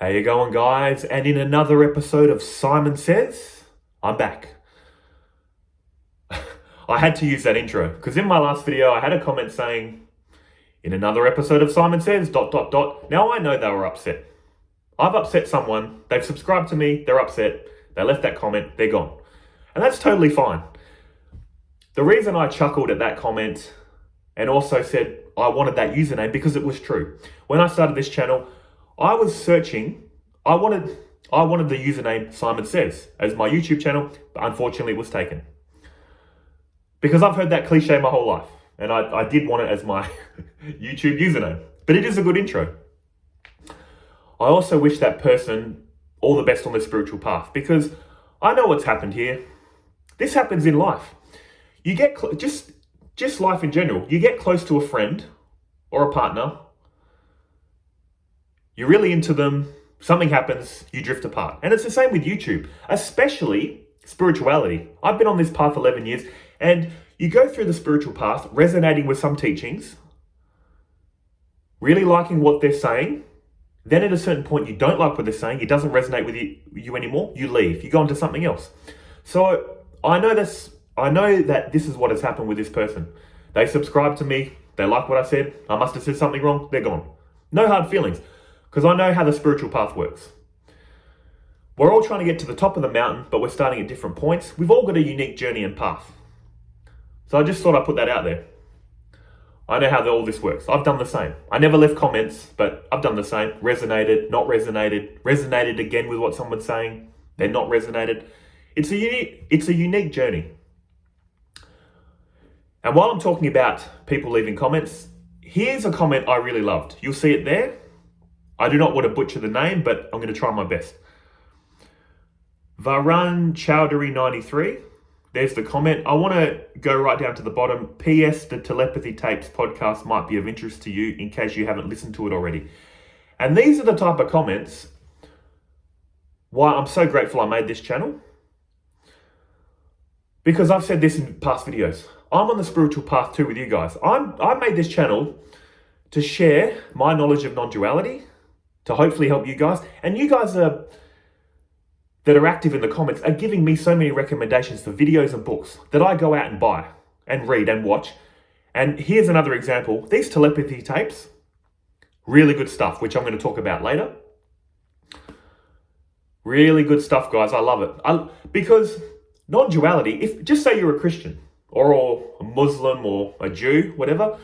How you going, guys? And in another episode of Simon Says, I'm back. I had to use that intro because in my last video I had a comment saying, in another episode of Simon Says, ... Now I know they were upset. I've upset someone, they've subscribed to me, they're upset, they left that comment, they're gone. And that's totally fine. The reason I chuckled at that comment and also said I wanted that username because it was true. When I started this channel, I was searching, I wanted the username Simon Says as my YouTube channel, but unfortunately it was taken. Because I've heard that cliche my whole life, and I did want it as my YouTube username. But it is a good intro. I also wish that person all the best on their spiritual path, because I know what's happened here. This happens in life. You get, just life in general, you get close to a friend or a partner, you're really into them, something happens, you drift apart. And it's the same with YouTube, especially spirituality. I've been on this path 11 years, and you go through the spiritual path, resonating with some teachings, really liking what they're saying. Then at a certain point, you don't like what they're saying, it doesn't resonate with you anymore, you leave, you go on to something else. So I know that this is what has happened with this person. They subscribed to me, they like what I said, I must have said something wrong, they're gone. No hard feelings. Because I know how the spiritual path works. We're all trying to get to the top of the mountain, but we're starting at different points. We've all got a unique journey and path. So I just thought I'd put that out there. I know how all this works. I've done the same. I never left comments, but I've done the same. Resonated, not resonated, resonated again with what someone's saying, then not resonated. It's a unique journey. And while I'm talking about people leaving comments, here's a comment I really loved. You'll see it there. I do not want to butcher the name, but I'm going to try my best. Varun Chowdhury 93. There's the comment. I want to go right down to the bottom. P.S. The Telepathy Tapes podcast might be of interest to you in case you haven't listened to it already. And these are the type of comments why I'm so grateful I made this channel. Because I've said this in past videos. I'm on the spiritual path too with you guys. I made this channel to share my knowledge of non-duality, to hopefully help you guys. And you guys that are active in the comments are giving me so many recommendations for videos and books that I go out and buy and read and watch. And here's another example. These telepathy tapes, really good stuff, which I'm going to talk about later. Really good stuff, guys. I love it. Because non-duality, if just say you're a Christian or a Muslim or a Jew, whatever,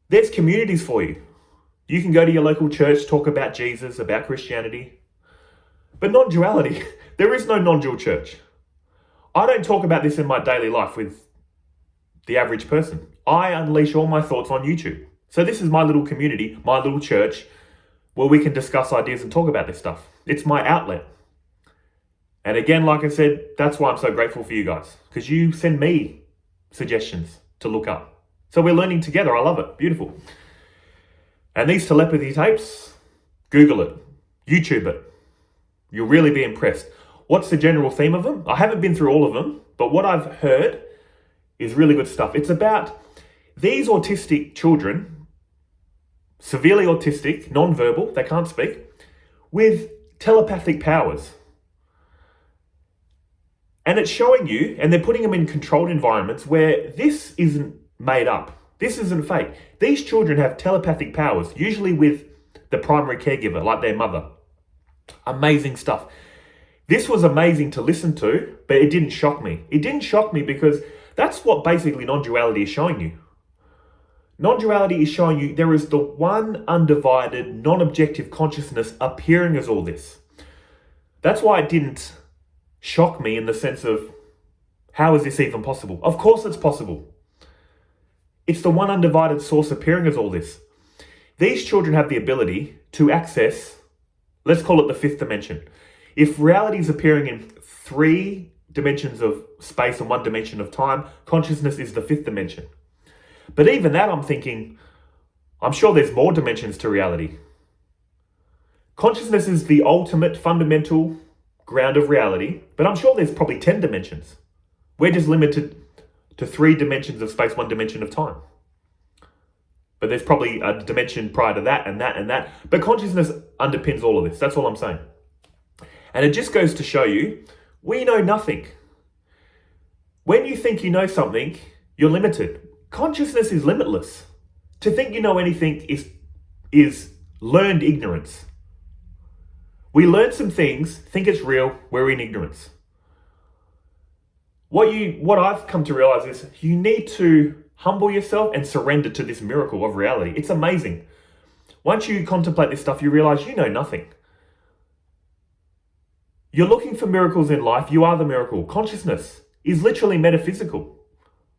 there's communities for you. You can go to your local church, talk about Jesus, about Christianity. But non-duality, there is no non-dual church. I don't talk about this in my daily life with the average person. I unleash all my thoughts on YouTube. So this is my little community, my little church, where we can discuss ideas and talk about this stuff. It's my outlet. And again, like I said, that's why I'm so grateful for you guys, because you send me suggestions to look up. So we're learning together. I love it. Beautiful. And these telepathy tapes, Google it, YouTube it. You'll really be impressed. What's the general theme of them? I haven't been through all of them, but what I've heard is really good stuff. It's about these autistic children, severely autistic, non-verbal, they can't speak, with telepathic powers. And it's showing you, and they're putting them in controlled environments where this isn't made up. This isn't fake. These children have telepathic powers, usually with the primary caregiver, like their mother. Amazing stuff. This was amazing to listen to, but it didn't shock me. It didn't shock me because that's what basically non-duality is showing you. Non-duality is showing you there is the one undivided, non-objective consciousness appearing as all this. That's why it didn't shock me in the sense of, how is this even possible? Of course it's possible. It's the one undivided source appearing as all this. These children have the ability to access, let's call it the fifth dimension. If reality is appearing in 3 dimensions of space and 1 dimension of time, consciousness is the 5th dimension. But even that, I'm thinking, I'm sure there's more dimensions to reality. Consciousness is the ultimate fundamental ground of reality, but I'm sure there's probably 10 dimensions. We're just limited to 3 dimensions of space, 1 dimension of time. But there's probably a dimension prior to that and that and that. But consciousness underpins all of this. That's all I'm saying. And it just goes to show you, we know nothing. When you think you know something, you're limited. Consciousness is limitless. To think you know anything is learned ignorance. We learn some things, think it's real, we're in ignorance. What I've come to realize is you need to humble yourself and surrender to this miracle of reality. It's amazing. Once you contemplate this stuff, you realize you know nothing. You're looking for miracles in life, you are the miracle. Consciousness is literally metaphysical,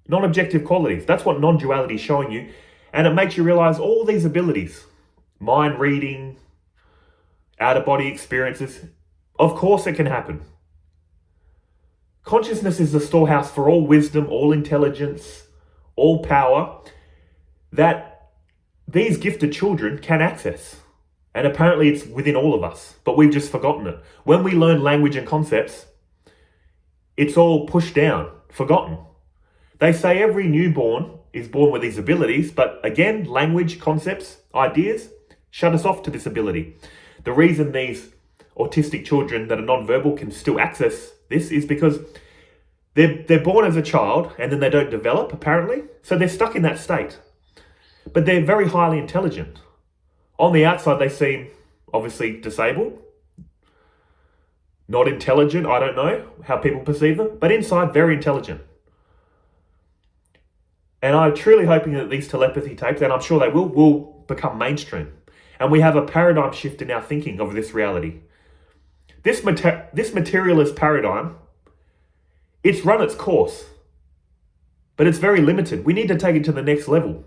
non-objective qualities. That's what non-duality is showing you. And it makes you realize all these abilities, mind reading, out-of-body experiences. Of course it can happen. Consciousness is the storehouse for all wisdom, all intelligence, all power that these gifted children can access. And apparently it's within all of us, but we've just forgotten it. When we learn language and concepts, it's all pushed down, forgotten. They say every newborn is born with these abilities, but again, language, concepts, ideas shut us off to this ability. The reason these autistic children that are non-verbal can still access this is because they're born as a child and then they don't develop, apparently. So they're stuck in that state. But they're very highly intelligent. On the outside, they seem obviously disabled, not intelligent. I don't know how people perceive them, but inside, very intelligent. And I'm truly hoping that these telepathy tapes, and I'm sure they will become mainstream. And we have a paradigm shift in our thinking of this reality. This materialist paradigm, it's run its course, but it's very limited. We need to take it to the next level.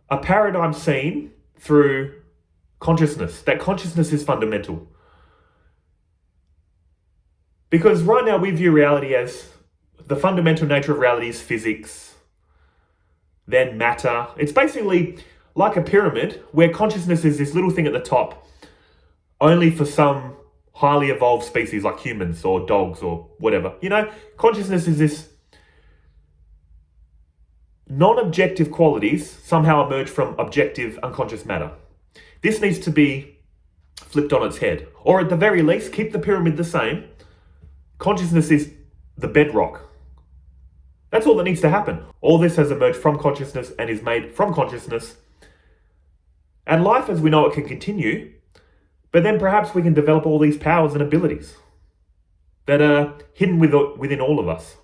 A paradigm seen through consciousness, that consciousness is fundamental. Because right now we view reality as the fundamental nature of reality is physics, then matter. It's basically like a pyramid where consciousness is this little thing at the top, only for some highly evolved species like humans or dogs or whatever. You know, consciousness is this non-objective qualities somehow emerge from objective unconscious matter. This needs to be flipped on its head, or at the very least, keep the pyramid the same. Consciousness is the bedrock. That's all that needs to happen. All this has emerged from consciousness and is made from consciousness. And life as we know it can continue, but then perhaps we can develop all these powers and abilities that are hidden within all of us.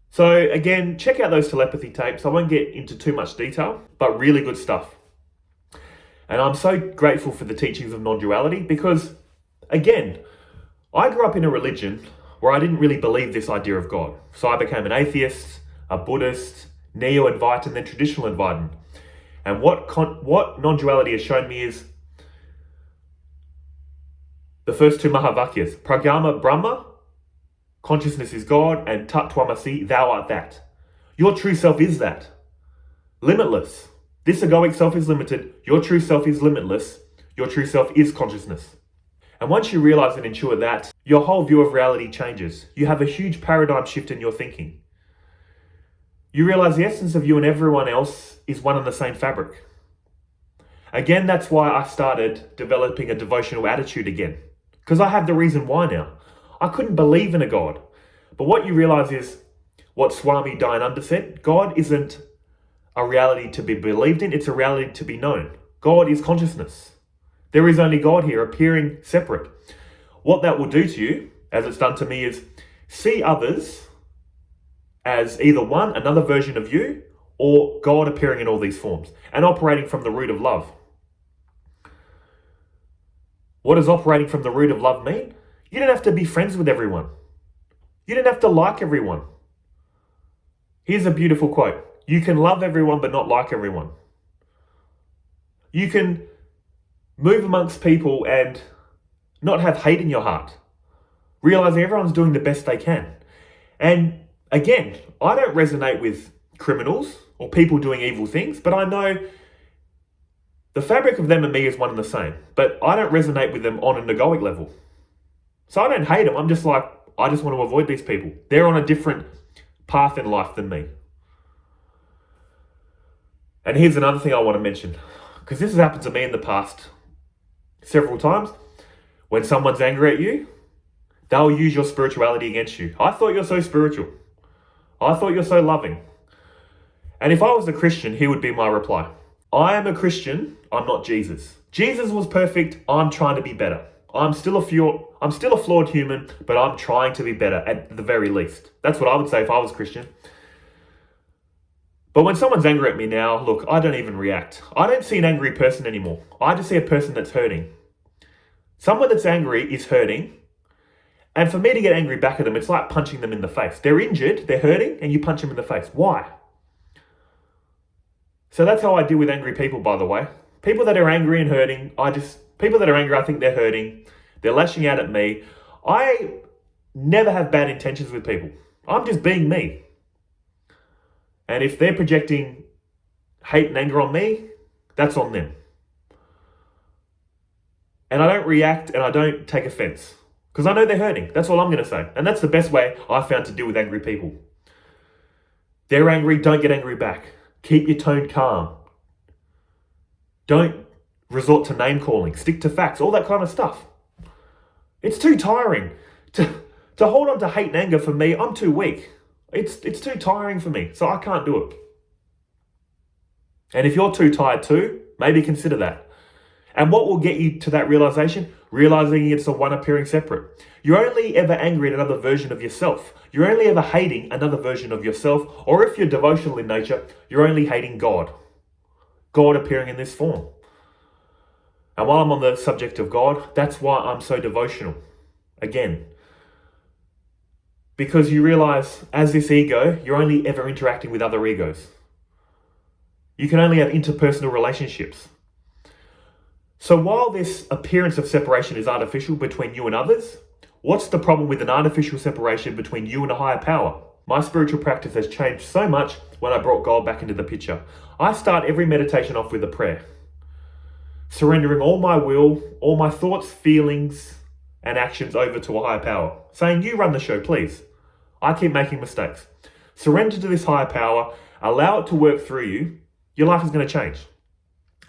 So again, check out those telepathy tapes. I won't get into too much detail, but really good stuff. And I'm so grateful for the teachings of non-duality because, again, I grew up in a religion where I didn't really believe this idea of God. So I became an atheist, a Buddhist, neo-Advaitin, and then traditional Advaitin. And what non-duality has shown me is the first two Mahavakyas, Pragama Brahma, consciousness is God, and Tat Twamasi, thou art that. Your true self is that. Limitless. This egoic self is limited. Your true self is limitless. Your true self is consciousness. And once you realize and intuit that, your whole view of reality changes. You have a huge paradigm shift in your thinking. You realize the essence of you and everyone else is one and the same fabric. Again, that's why I started developing a devotional attitude again. Because I have the reason why now. I couldn't believe in a God. But what you realize is what Swami Dayananda said. God isn't a reality to be believed in. It's a reality to be known. God is consciousness. There is only God here appearing separate. What that will do to you, as it's done to me, is see others as either one, another version of you, or God appearing in all these forms and operating from the root of love. What does operating from the root of love mean? You don't have to be friends with everyone. You don't have to like everyone. Here's a beautiful quote. You can love everyone but not like everyone. You can move amongst people and not have hate in your heart. Realizing everyone's doing the best they can. And again, I don't resonate with criminals or people doing evil things, but I know the fabric of them and me is one and the same. But I don't resonate with them on an egoic level. So I don't hate them. I'm just like, I just want to avoid these people. They're on a different path in life than me. And here's another thing I want to mention, because this has happened to me in the past several times. When someone's angry at you, they'll use your spirituality against you. I thought you're so spiritual. I thought you're so loving. And if I was a Christian, here would be my reply. I am a Christian, I'm not Jesus. Jesus was perfect, I'm trying to be better. I'm still a flawed human, but I'm trying to be better at the very least. That's what I would say if I was Christian. But when someone's angry at me now, look, I don't even react. I don't see an angry person anymore. I just see a person that's hurting. Someone that's angry is hurting. And for me to get angry back at them, it's like punching them in the face. They're injured, they're hurting, and you punch them in the face. Why? So that's how I deal with angry people, by the way. People that are angry and hurting, people that are angry, I think they're hurting. They're lashing out at me. I never have bad intentions with people. I'm just being me. And if they're projecting hate and anger on me, that's on them. And I don't react and I don't take offense because I know they're hurting. That's all I'm going to say. And that's the best way I found to deal with angry people. They're angry, don't get angry back. Keep your tone calm. Don't resort to name calling. Stick to facts, all that kind of stuff. It's too tiring. To hold on to hate and anger for me, I'm too weak. It's too tiring for me, so I can't do it. And if you're too tired too, maybe consider that. And what will get you to that realization? Realizing it's the one appearing separate. You're only ever angry at another version of yourself. You're only ever hating another version of yourself. Or if you're devotional in nature, you're only hating God. God appearing in this form. And while I'm on the subject of God, that's why I'm so devotional. Again. Because you realize, as this ego, you're only ever interacting with other egos. You can only have interpersonal relationships. So while this appearance of separation is artificial between you and others, what's the problem with an artificial separation between you and a higher power? My spiritual practice has changed so much when I brought God back into the picture. I start every meditation off with a prayer, surrendering all my will, all my thoughts, feelings, and actions over to a higher power, saying, you run the show, please. I keep making mistakes. Surrender to this higher power, allow it to work through you. Your life is going to change.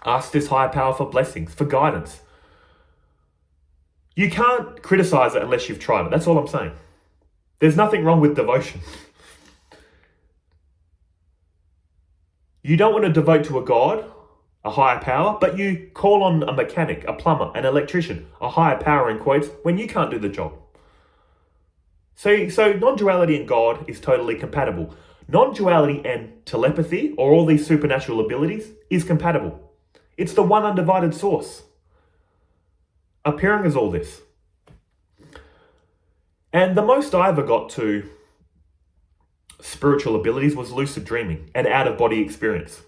Ask this higher power for blessings, for guidance. You can't criticize it unless you've tried it. That's all I'm saying. There's nothing wrong with devotion. You don't want to devote to a God, a higher power, but you call on a mechanic, a plumber, an electrician, a higher power in quotes, when you can't do the job. So non-duality and God is totally compatible. Non-duality and telepathy, or all these supernatural abilities, is compatible. It's the one undivided source, appearing as all this. And the most I ever got to spiritual abilities was lucid dreaming and out-of-body experience.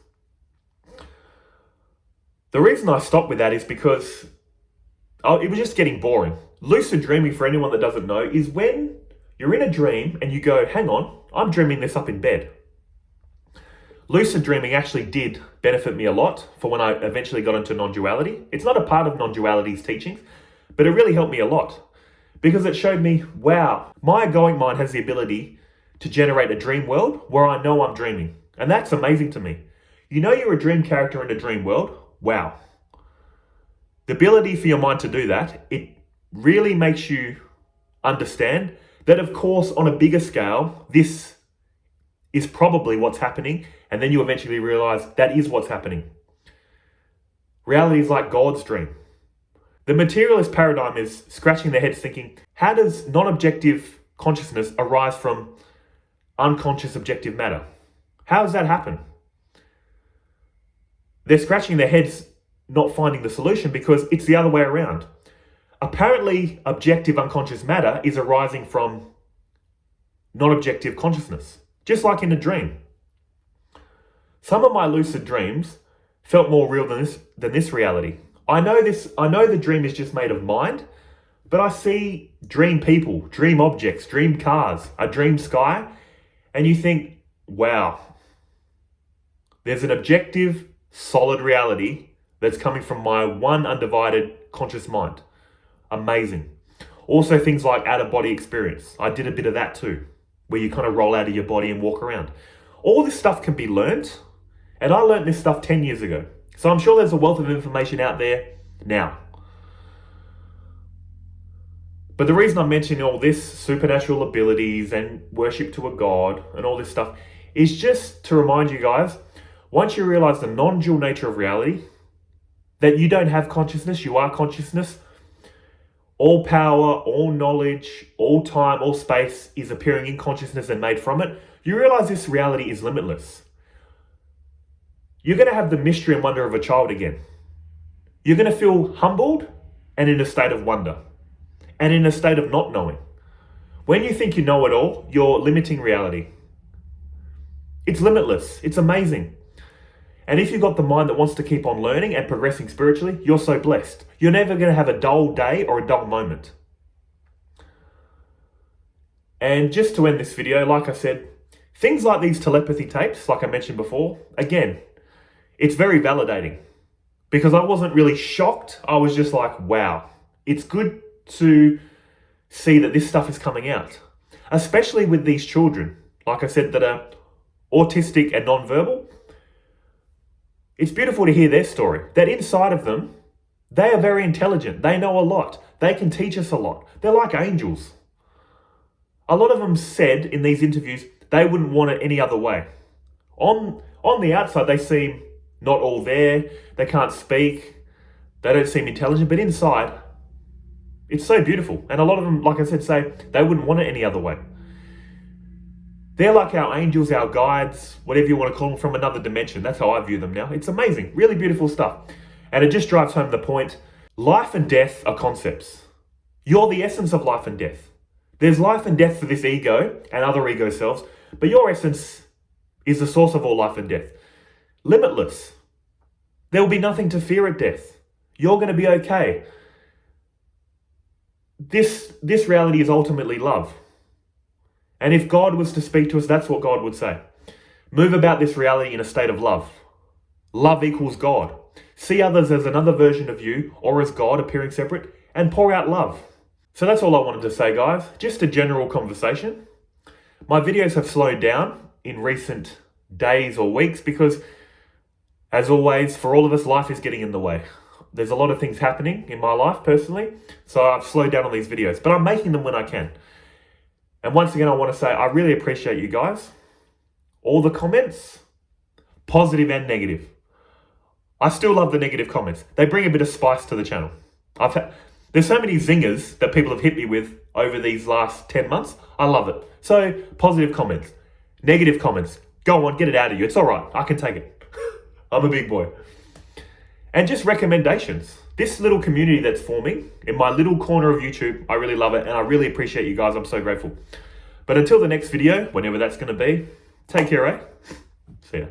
The reason I stopped with that is because it was just getting boring. Lucid dreaming, for anyone that doesn't know, is when you're in a dream and you go, hang on, I'm dreaming this up in bed. Lucid dreaming actually did benefit me a lot for when I eventually got into non-duality. It's not a part of non-duality's teachings, but it really helped me a lot because it showed me, wow, my egoic mind has the ability to generate a dream world where I know I'm dreaming. And that's amazing to me. You know you're a dream character in a dream world? Wow. The ability for your mind to do that, it really makes you understand that, of course, on a bigger scale, this is probably what's happening. And then you eventually realize that is what's happening. Reality is like God's dream. The materialist paradigm is scratching their heads thinking, how does non-objective consciousness arise from unconscious objective matter? How does that happen? They're scratching their heads not finding the solution because it's the other way around. Apparently, objective unconscious matter is arising from non-objective consciousness, just like in a dream. Some of my lucid dreams felt more real than this reality. I know the dream is just made of mind, but I see dream people, dream objects, dream cars, a dream sky, and you think, wow, there's an objective, solid reality that's coming from my one undivided conscious mind. Amazing. Also things like out-of-body experience. I did a bit of that too, where you kind of roll out of your body and walk around. All this stuff can be learned And I learned this stuff 10 years ago. So I'm sure there's a wealth of information out there now. But the reason I'm mentioning all this, supernatural abilities and worship to a god and all this stuff, is just to remind you guys, once you realize the non-dual nature of reality, that you don't have consciousness, you are consciousness, all power, all knowledge, all time, all space is appearing in consciousness and made from it, you realize this reality is limitless. You're going to have the mystery and wonder of a child again. You're going to feel humbled and in a state of wonder and in a state of not knowing. When you think you know it all, you're limiting reality. It's limitless. It's amazing. And if you've got the mind that wants to keep on learning and progressing spiritually, you're so blessed. You're never going to have a dull day or a dull moment. And just to end this video, like I said, things like these telepathy tapes, like I mentioned before, again, it's very validating because I wasn't really shocked. I was just like, wow, it's good to see that this stuff is coming out, especially with these children, like I said, that are autistic and non-verbal. It's beautiful to hear their story, that inside of them, they are very intelligent. They know a lot. They can teach us a lot. They're like angels. A lot of them said in these interviews, they wouldn't want it any other way. On the outside, they seem not all there. They can't speak. They don't seem intelligent, but inside, it's so beautiful. And a lot of them, like I said, say they wouldn't want it any other way. They're like our angels, our guides, whatever you want to call them, from another dimension. That's how I view them now. It's amazing, really beautiful stuff. And it just drives home the point. Life and death are concepts. You're the essence of life and death. There's life and death for this ego and other ego selves, but your essence is the source of all life and death. Limitless. There will be nothing to fear at death. You're going to be okay. This reality is ultimately love. And if God was to speak to us, that's what God would say. Move about this reality in a state of love. Love equals God. See others as another version of you or as God appearing separate and pour out love. So that's all I wanted to say, guys. Just a general conversation. My videos have slowed down in recent days or weeks because, as always, for all of us, life is getting in the way. There's a lot of things happening in my life personally, so I've slowed down on these videos, but I'm making them when I can. And once again, I want to say I really appreciate you guys. All the comments, positive and negative. I still love the negative comments. They bring a bit of spice to the channel. There's so many zingers that people have hit me with over these last 10 months. I love it. So, positive comments, negative comments. Go on, get it out of you. It's all right. I can take it. I'm a big boy. And just recommendations. This little community that's forming in my little corner of YouTube, I really love it. And I really appreciate you guys. I'm so grateful. But until the next video, whenever that's going to be, take care, eh? See ya.